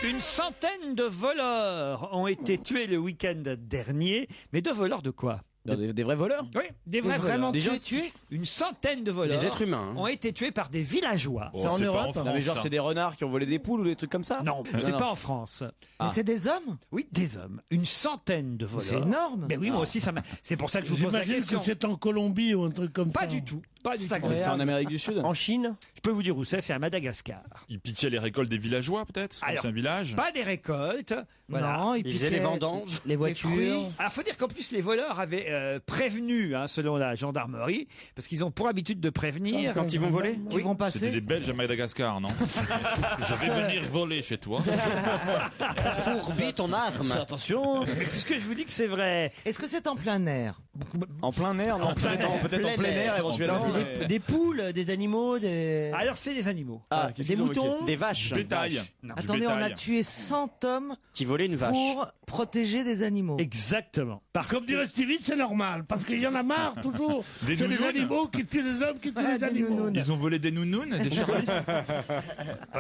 Une centaine de voleurs ont été tués le week-end dernier. Mais de voleurs de quoi? Des vrais voleurs? Oui, des vrais voleurs. Des gens tués? Une centaine de voleurs. Des êtres humains. Ont été tués par des villageois. C'est en Europe? France, Non mais genre ça. c'est des renards qui ont volé des poules ou des trucs comme ça? Non, c'est pas en France. Mais c'est des hommes? Oui, des hommes. Une centaine de voleurs. C'est énorme. Mais oui, moi aussi, c'est pour ça que je vous pose la J'imagine question. que c'est en Colombie ou un truc comme ça. Pas du tout. Pas du tout. Mais c'est en Amérique du Sud? En Chine? Je peux vous dire où c'est à Madagascar. Ils piquaient les récoltes des villageois, peut-être? Comme Alors, c'est un village? Pas des récoltes. Voilà. Non, Ils faisaient les vendanges. les voitures. Alors, faut dire qu'en plus, les voleurs avaient prévenu, selon la gendarmerie, parce qu'ils ont pour habitude de prévenir. Quand ils vont voler. Qui vont C'était passer. des Belges à Madagascar, non? Je vais venir voler chez toi. Fourvis ton arme. Attention! Puisque je vous dis que c'est vrai. Est-ce que c'est en plein air? En plein air, non? Peut-être en plein air éventuellement. mais- Des poules, des animaux, des... Alors, c'est des animaux. Ah, qu'est-ce des qu'ils ont moutons? évoqué? Des vaches. Bétail. Non. Attendez, on a tué 100 hommes Qui volaient une vache. pour protéger des animaux. Exactement. Parce Comme dirait Stevie, c'est normal, parce qu'il y en a marre toujours. Des C'est les nounounes. animaux qui tuent les hommes qui tuent Ah, les des animaux. nounounes. Ils ont volé des nounounes, des charlies.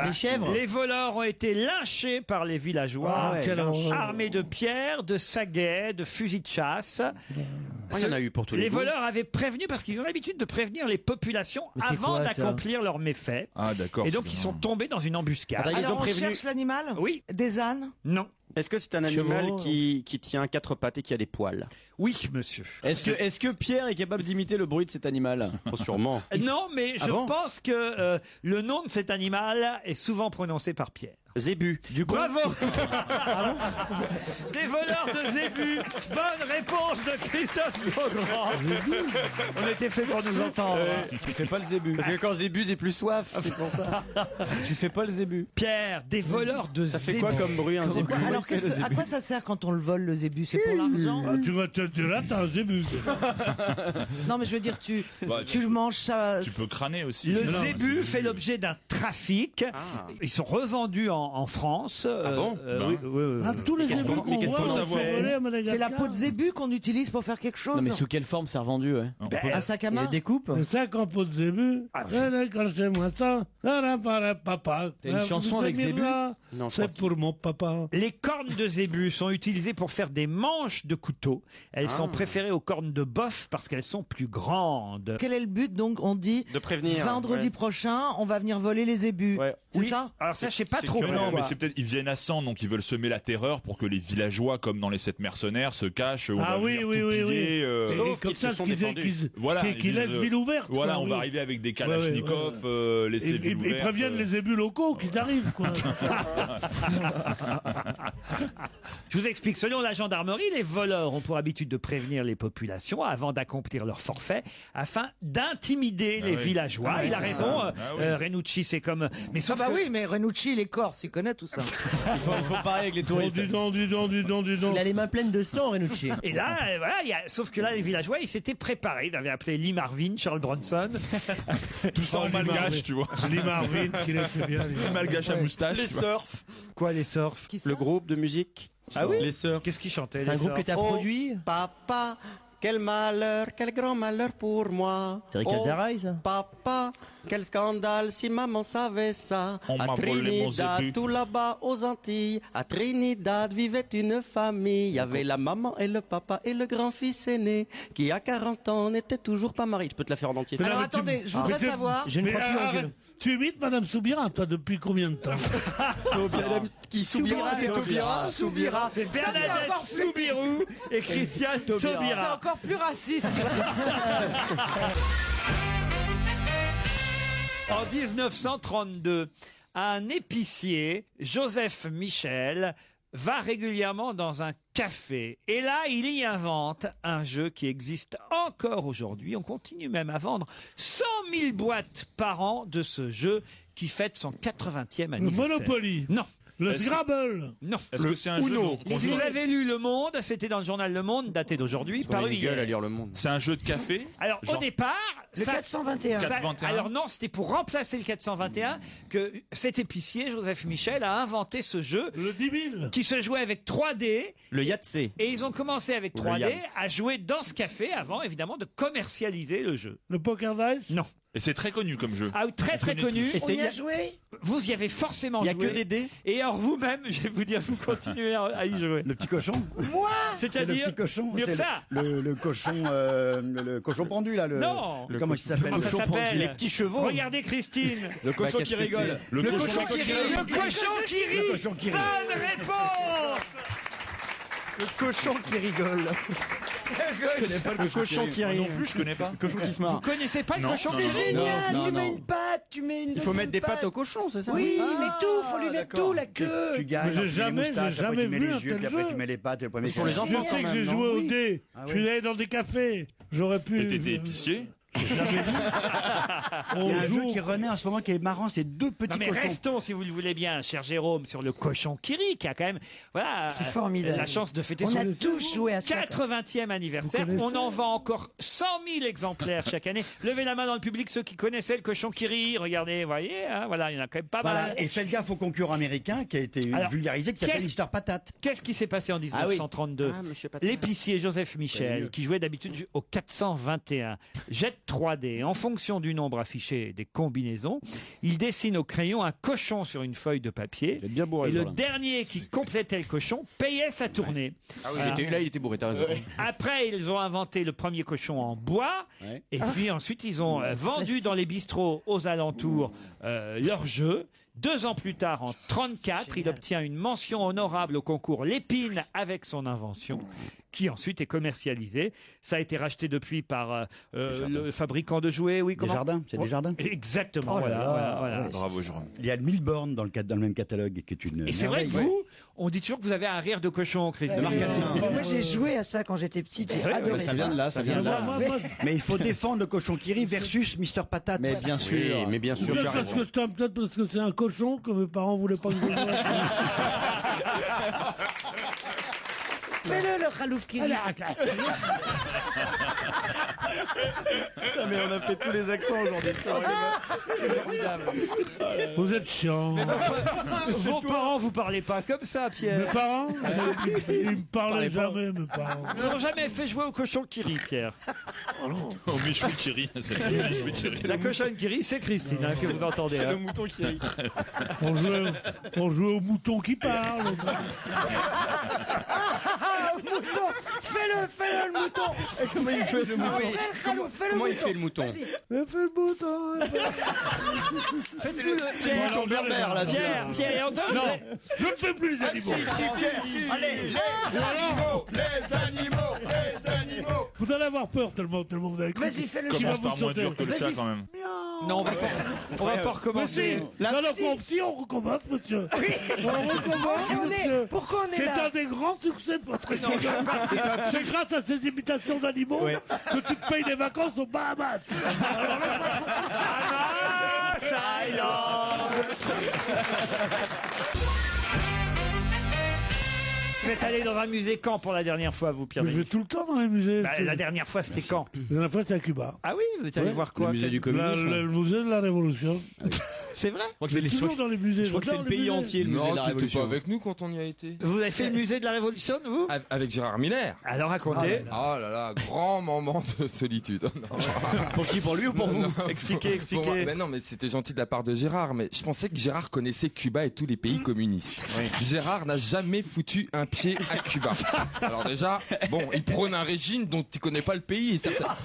Les chèvres. Les voleurs ont été lynchés par les villageois, Ah ouais, quelle horreur. armés de pierres, de saguets, de fusils de chasse. Il y en a eu pour tous les Les goûts. voleurs avaient prévenu, parce qu'ils ont l'habitude de prévenir les populations c'est avant quoi, ça d'accomplir leurs méfaits. Ah, d'accord. Et donc, ils sont tombés dans une embuscade. Attends, ils Alors ont on prévenu. cherche l'animal? Oui. Des ânes? Non. Est-ce que c'est un animal Chevaux. qui tient à quatre pattes et qui a des poils? Oui, monsieur. Est-ce que Pierre est capable d'imiter le bruit de cet animal? Oh, sûrement. Non, mais je bon pense que le nom de cet animal est souvent prononcé par Pierre. Zébu. Bravo. Des voleurs de zébus. Bonne réponse de Christophe Beaugrand. On était fait pour nous entendre. Tu fais pas le zébu. Parce que quand Zébu, j'ai plus soif. C'est pour ça. Tu fais pas le zébu. Pierre, des voleurs de Ça fait zébus. quoi comme bruit un Zébu? Alors à quoi ça sert quand on le vole, le zébu? C'est pour l'argent? Ah, tu vas te dire là, t'as un zébu. Non, mais je veux dire, tu Bah, le manges ça. Tu peux crâner aussi. Le Non, zébu c'est- fait l'objet d'un trafic. Ah. Ils sont revendus en France. bon Oui, oui, oui, Ah, oui. tous les qu'est-ce zébus qu'on- mais qu'on qu'est-ce voit, qu'on on savoir fait voler à Madagascar. C'est la peau de zébu qu'on utilise pour faire quelque chose? Non mais sous quelle forme c'est revendu, ouais? On peut- Un sac à main? découpes? C'est ça qu'on peut de zébu. Quand c'est moi ça, papa. T'as une chanson Vous avec aimez zébu? là Non, je c'est crois pour mon papa. Les cornes de zébu sont utilisées pour faire des manches de couteau. Elles sont préférées aux cornes de bœuf parce qu'elles sont plus grandes. Quel est le but donc? On dit De prévenir. vendredi Ouais. prochain, on va venir voler les zébus. Ouais. C'est Oui. ça? Alors ça, je sais pas trop. Mais non, pourquoi. mais c'est peut-être, ils viennent à 100, donc ils veulent semer la terreur pour que les villageois, comme dans les 7 mercenaires, se cachent. On Ah va oui, venir oui, tout oui, oui. piller, Et Sauf comme qu'ils ça, se sont qu'ils défendus. Voilà. qui ils laissent disent, ville ouverte. Voilà, quoi, on oui. va arriver avec des Ouais, kalachnikovs, laisser Ils ville ouverte. préviennent les zébus locaux qu'ils arrivent, quoi. Je vous explique. Selon la gendarmerie, les voleurs ont pour habitude de prévenir les populations avant d'accomplir leur forfait afin d'intimider les oui. villageois. Il a c'est raison. ça. Ah oui. Renucci, c'est comme. Mais Ah sauf bah que- oui, mais Renucci, il est corse, il connaît tout ça. Il faut pareil avec les Oh, touristes. dis donc. Il a les mains pleines de sang, Renucci. Et là, voilà, sauf que là, les villageois, ils s'étaient préparés. Ils avaient appelé Lee Marvin, Charles Bronson. Tout ça en malgache, tu vois. Lee Marvin, s'il était bien. Petit malgache à moustache. Les tu vois. surf. Quoi, les surfs? Le groupe de musique. Ah oui? Les surf. Qu'est-ce qu'ils chantaient? C'est un les groupe que surfs t'as Oh, produit? Papa, quel malheur, quel grand malheur pour moi. C'est Rick Azaray, ça? Papa, quel scandale si maman savait ça. On à m'a volé mon Trinidad, zébu. tout là-bas aux Antilles, à Trinidad vivait une famille. Il y avait la maman et le papa et le grand-fils aîné qui à 40 ans n'était toujours pas marié. Je peux te la faire en entier. Alors mais tu- attendez, je voudrais Mais tu- savoir. Mais arrête, tu imites Madame Soubira, toi, depuis combien de temps? Qui Soubira, c'est Taubira. Soubira. C'est Ça, Bernadette encore plus- Soubirou et Christiane C'est Taubira. encore plus raciste. En 1932, un épicier, Joseph Michel, va régulièrement dans un café. Et là, il y invente un jeu qui existe encore aujourd'hui. On continue même à vendre 100 000 boîtes par an de ce jeu qui fête son 80e Le anniversaire. Monopoly. Non. Le Est-ce que- Scrabble. Non. Est-ce que c'est un jeu Uno. dont- Si vous avez lu Le Monde, c'était dans le journal Le Monde, daté d'aujourd'hui, On a paru une gueule hier. à lire le monde. C'est un jeu de café? Alors, au Genre- départ, Le 421. 421. alors non, c'était pour remplacer le 421 que cet épicier, Joseph Michel, a inventé ce jeu Le 10 000. qui se jouait avec 3D. Le Yatsé. Et ils ont commencé avec Ou le 3D Yams. à jouer dans ce café avant, évidemment, de commercialiser le jeu. Le Poker Dice. Non. Et c'est très connu comme jeu. Ah oui, très très connu. On y a joué. Vous y avez forcément Il y joué. a que des dés. Et alors vous-même, je vais vous dire, vous continuez à y jouer. Le petit cochon. Moi. C'est le C'est-à-dire petit cochon. mieux que c'est ça. le cochon, le cochon pendu là. Non. Comment il s'appelle? Comment ça s'appelle? Les petits chevaux. Regardez Christine. Le cochon qui rigole. Le cochon qui rit. Le cochon qui rit. Le cochon qui rit. Bonne réponse. Le cochon qui rigole. Je connais pas le cochon qui Moi rit. non plus, je connais pas. Le cochon qui se Vous marre. connaissez pas le Non, cochon non, qui non, rit? Génial, Non, tu non. mets une patte, tu mets une Il faut mettre des pattes au cochon, c'est ça? Oui, mais tout, faut lui Ah, mettre d'accord. tout, la queue. Tu gagnes. J'ai tu mets les jamais moustaches, après tu mets vu les un yeux, tel puis après jeu. tu mets les pattes, et après Mais pour les enfants, Je sais quand que même, j'ai non? joué au Oui. dé. Ah Je oui. suis allé dans des cafés. J'aurais pu. Et t'étais épicier. Il y a un jeu qui renaît en ce moment qui est marrant, c'est deux Non petits mais cochons. restons, si vous le voulez bien, cher Jérôme, sur le cochon qui rit, qui a quand même, voilà, C'est formidable. la chance de fêter On son a tous joué à ça. 80e anniversaire. Vous connaissez On en vend encore 100 000 exemplaires chaque année. Levez la main dans le public ceux qui connaissaient le cochon qui rit. Regardez, voyez, hein, voilà, il y en a quand même pas mal. Voilà, et faites gaffe au concurrent américain qui a été Alors, vulgarisé, qui s'appelle qu'est-ce- Mr. Patate. Qu'est-ce qui s'est passé en 1932 Ah, monsieur Patate. L'épicier Joseph Michel, qui jouait d'habitude au 421, jette 3 dés. En fonction du nombre affiché des combinaisons, il dessine au crayon un cochon sur une feuille de papier. Vous êtes bien bourré. Et le Jean, là. dernier qui complétait le cochon payait sa tournée. Ah oui, il était bourré, t'as raison. Après, ils ont inventé le premier cochon en bois. Ouais. Et puis ensuite, ils ont vendu dans les bistrots aux alentours leur jeu. 2 ans plus tard, en 34, il obtient une mention honorable au concours Lépine avec son invention, qui ensuite est commercialisée. Ça a été racheté depuis par le fabricant de jouets. Oui, Des comment jardins, c'est des jardins. Exactement. Oh là voilà, là, voilà, voilà. ouais. Bravo, Jérôme. Il y a le Milborn dans le même catalogue, qui est une. Et c'est vrai que merveille. vous, on dit toujours que vous avez un rire de cochon, Christine. Moi, j'ai joué à ça quand j'étais petite. J'ai Ouais, adoré Ça vient de là, ça vient de là. Mais il faut défendre le cochon qui rit versus Mr. Patate. Mais bien sûr. Mais bien sûr. Peut-être parce que c'est un cochon que mes parents voulaient pas que je joue. Fais-le, le khalouf qui rit. Mais on a fait tous les accents aujourd'hui. C'est formidable. Vous êtes chiant. Vos parents, vous parlez pas comme ça, Pierre. Mes parents, ils me parlaient jamais, mes parents. Ils n'ont jamais fait jouer au cochon qui rit, Pierre. Au Michoui qui rit. C'est le Michoui qui rit. La cochonne qui rit, c'est Christine, hein, que vous entendez. C'est hein. le mouton qui rit. On jouait au mouton qui parle. Mouton, fais-le, le mouton. Comment il fait le mouton Comment il fait le mouton Fais le mouton. Faites tout le Pierre, Mouton berbère, là. Pierre et Antoine. Non, je ne fais plus les animaux. Allez, les animaux. Vous allez avoir peur tellement vous allez Vas-y, fais-le Qui chien. va Commence vous par moins sauter. dur que le chat quand même. Non, on va pas recommencer. Non, on recommence, monsieur. On recommence, monsieur. Pourquoi on est C'est là un des grands succès de votre émission. C'est grâce à ces imitations d'animaux que tu te payes des vacances aux Bahamas. Ah, Silence. Vous êtes allé dans un musée quand pour la dernière fois, vous, Pierre? Mais je vais tout le temps dans les musées. Bah, la dernière fois, c'était quand? La dernière fois, c'était à Cuba. Ah oui, vous êtes allé voir quoi? Le musée du Le communisme. musée de la Révolution. C'est vrai? Je vais toujours dans les musées. Je crois que c'est le pays entier, le musée de la Non, tu étais pas Révolution. avec nous quand on y a été. Vous avez fait le musée de la Révolution, vous? Avec Gérard Miller. Alors racontez. Ah là là, grand moment de solitude. Non. Pour qui? Pour lui ou pour vous? Non, Expliquez. pour moi. Mais non, mais c'était gentil de la part de Gérard, mais je pensais que Gérard connaissait Cuba et tous les pays communistes. Gérard n'a jamais foutu un pied à Cuba. Alors déjà, bon, il prône un régime dont il connaît pas le pays.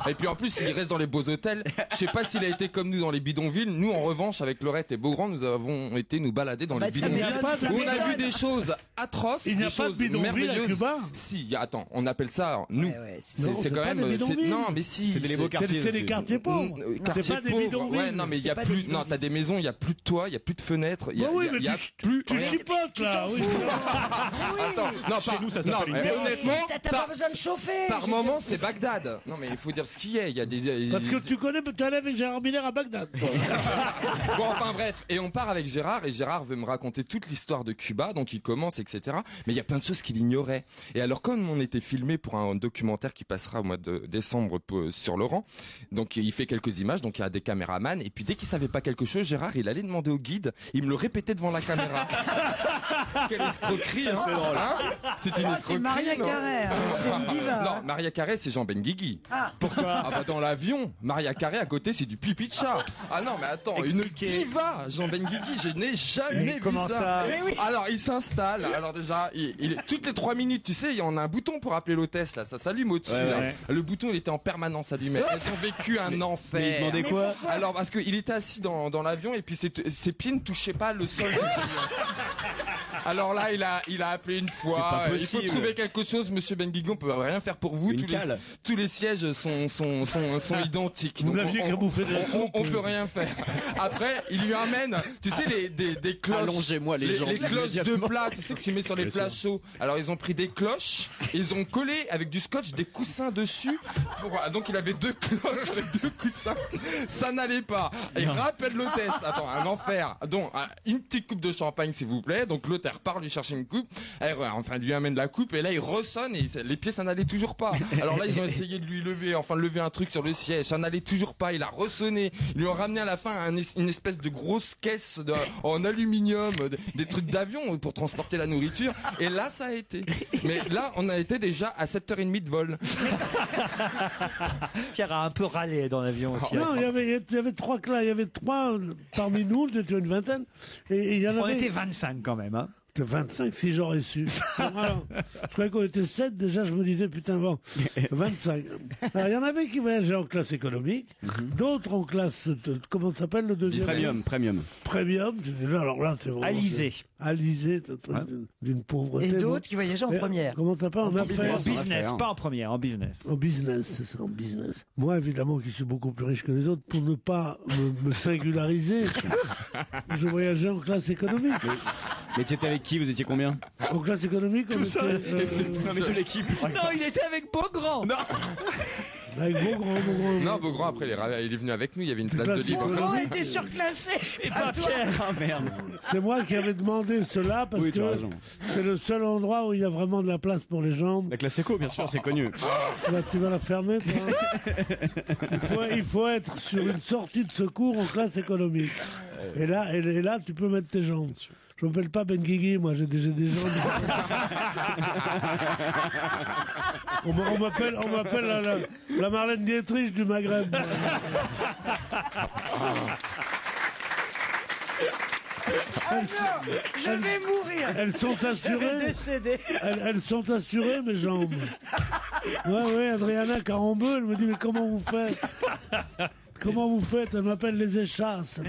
Et puis en plus, il reste dans les beaux hôtels. Je sais pas s'il a été comme nous dans les bidonvilles. Nous, en revanche, avec Lorette et Beaugrand, nous avons été nous balader dans les ça bidonvilles. m'étonne, ça Où on a m'étonne. vu des choses atroces. Il n'y a des pas de choses bidonville à merveilleuses. Cuba. Si, attends, on appelle ça, nous. Non, C'est c'est quand pas même. des bidonvilles. Non, mais si. C'était les beaux quartiers. C'est des quartiers pauvres. Quartier C'est pas des pauvre. bidonvilles. Ouais, non, mais il y a C'est pas plus. des Non, bidonvilles. t'as des maisons, il y a plus de toit, il y a plus de fenêtres, il y a, Bah oui, il y a mais plus. tu rien. chipotes là. Oui. Attends, non, Chez par- nous, ça non, s'appelle une mais terrasse. honnêtement, T'as pas besoin de chauffer. par moment, c'est Bagdad. Non, mais il faut dire ce qu'il y a. Il y a des. Parce que tu connais, t'es allé avec Gérard Miller à Bagdad. toi. Bon, enfin Enfin bref, et on part avec Gérard, et Gérard veut me raconter toute l'histoire de Cuba, donc il commence, etc. Mais il y a plein de choses qu'il ignorait. Et alors, comme on était filmé pour un documentaire qui passera au mois de décembre sur Laurent, donc il fait quelques images, donc il y a des caméramans, et puis dès qu'il savait pas quelque chose, Gérard, il allait demander au guide, il me le répétait devant la caméra. Quelle escroquerie, hein, c'est drôle. Hein, c'est une escroquerie. C'est Maria Carré, hein, c'est une diva. Non, Maria Carré, c'est Jean Benguigui. Pourquoi? Ah bah dans l'avion, Maria Carré à côté, c'est du pipi de chat. Ah non, mais attends, une diva, Jean Benguigui, je n'ai jamais vu comment ça Alors il s'installe. Alors déjà, toutes les 3 minutes, tu sais, il y en a un bouton pour appeler l'hôtesse là, ça s'allume au-dessus. Ouais, là. ouais. Le bouton, il était en permanence allumé. Elles ont vécu un enfer. Mais il demandait quoi? Alors parce qu'il était assis dans l'avion et puis ses pieds ne touchaient pas le sol. Alors là, il a appelé une fois. Il faut trouver quelque chose, Monsieur Benguigui, on peut rien faire pour vous. Tous les sièges sont identiques. Vous n'aviez qu'à bouffer de la soupe. On peut rien faire. Après, il lui amène, tu sais, des cloches. Allongez-moi les jambes. Les cloches de plat, tu sais, que tu mets sur les plats chauds. Alors ils ont pris des cloches, et ils ont collé avec du scotch des coussins dessus. Donc il avait 2 cloches avec 2 coussins. Ça n'allait pas. Il rappelle l'hôtesse. Attends, un enfer. Donc une petite coupe de champagne, s'il vous plaît. Donc l'hôtesse repart lui chercher une coupe. Enfin, il lui amène la coupe et là il ressonne et les pieds ça n'allait toujours pas. Alors là ils ont essayé de lui lever un truc sur le siège, ça n'allait toujours pas. Il a ressonné. Ils lui ont ramené à la fin une espèce de grosse caisse en aluminium, des trucs d'avion pour transporter la nourriture. Et là ça a été. Mais là on a été déjà à 7h30 de vol. Pierre a un peu râlé dans l'avion aussi. Non, il y avait 3 classes, il y avait 3 parmi nous, on était une vingtaine, et il y en avait. On était 25 quand même, hein. C'était 25 si j'aurais su. Alors, je croyais qu'on était 7, déjà je me disais putain bon, 25. Alors il y en avait qui voyageaient en classe économique, d'autres en classe, comment ça s'appelle le deuxième? Premium. Premium, alors là c'est vraiment... Alizé. Alizé, d'une pauvreté. Et d'autres qui voyageaient en première. Comment t'appelles en affaires? En business, pas en première, en business. En business, c'est ça, en business. Moi, évidemment, qui suis beaucoup plus riche que les autres, pour ne pas me singulariser, je voyageais en classe économique. Mais tu étais avec qui? Vous étiez combien? En classe économique, on Avec toute l'équipe. Non, il était avec Beaugrand. Non. avec Beaugrand. Non, Beaugrand après il est venu avec nous, il y avait une place de libre. Beaugrand était surclassé. Et pas Pierre. Ah merde. C'est moi qui avais demandé cela parce Oui, tu as que raison. c'est le seul endroit où il y a vraiment de la place pour les jambes. La classe éco, bien sûr, c'est connu. Tu vas la fermer, toi. Il faut être sur une sortie de secours en classe économique. Et là, tu peux mettre tes jambes. Je m'appelle pas Benguigui, moi, j'ai des jambes. On m'appelle la Marlène Dietrich du Maghreb. Je vais mourir. Elles sont Je vais assurées. décéder. Elles sont assurées, mes jambes. Ouais, Adriana Carambeu, elle me dit, mais comment vous faites? Comment vous faites? Elle m'appelle les échasses.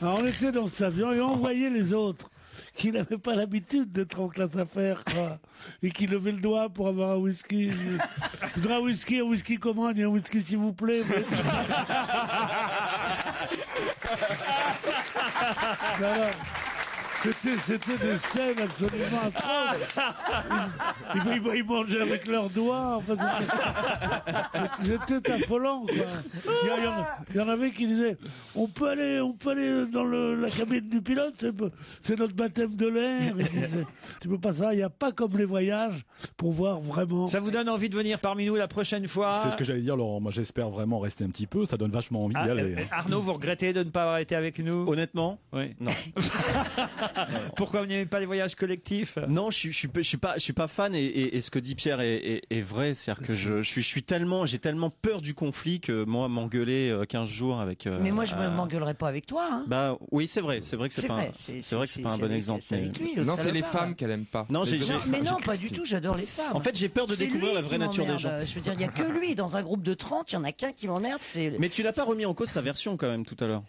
Alors on était dans cet avion et on voyait les autres qui n'avaient pas l'habitude d'être en classe affaires, quoi, et qui levaient le doigt pour avoir un whisky. Je voudrais un whisky comment? Il y a un whisky s'il vous plaît. Alors, c'était des scènes absolument atroces. Ils mangeaient avec leurs doigts. Enfin, c'était affolant, quoi. Il y en avait qui disaient on peut aller dans la cabine du pilote, c'est notre baptême de l'air. Ils disaient, tu peux pas ça, il n'y a pas comme les voyages pour voir vraiment. Ça vous donne envie de venir parmi nous la prochaine fois? C'est ce que j'allais dire, Laurent. Moi, j'espère vraiment rester un petit peu. Ça donne vachement envie d'y aller. Arnaud, vous regrettez de ne pas avoir été avec nous? Honnêtement, Oui. non. Pourquoi vous n'aimez pas les voyages collectifs? Non, je suis pas fan et ce que dit Pierre est vrai, c'est-à-dire que j'ai tellement peur du conflit que moi m'engueuler 15 jours avec. Mais moi je m'engueulerai pas avec toi. Hein. Bah oui, c'est vrai que c'est pas un bon exemple. Non, c'est les femmes qu'elle aime pas. Non, mais non, pas du tout. J'adore les femmes. En fait, j'ai peur de découvrir la vraie nature des gens. Je veux dire, il y a que lui dans un groupe de 30, il y en a qu'un qui m'emmerde. Mais tu n'as pas remis en cause sa version quand même tout à l'heure.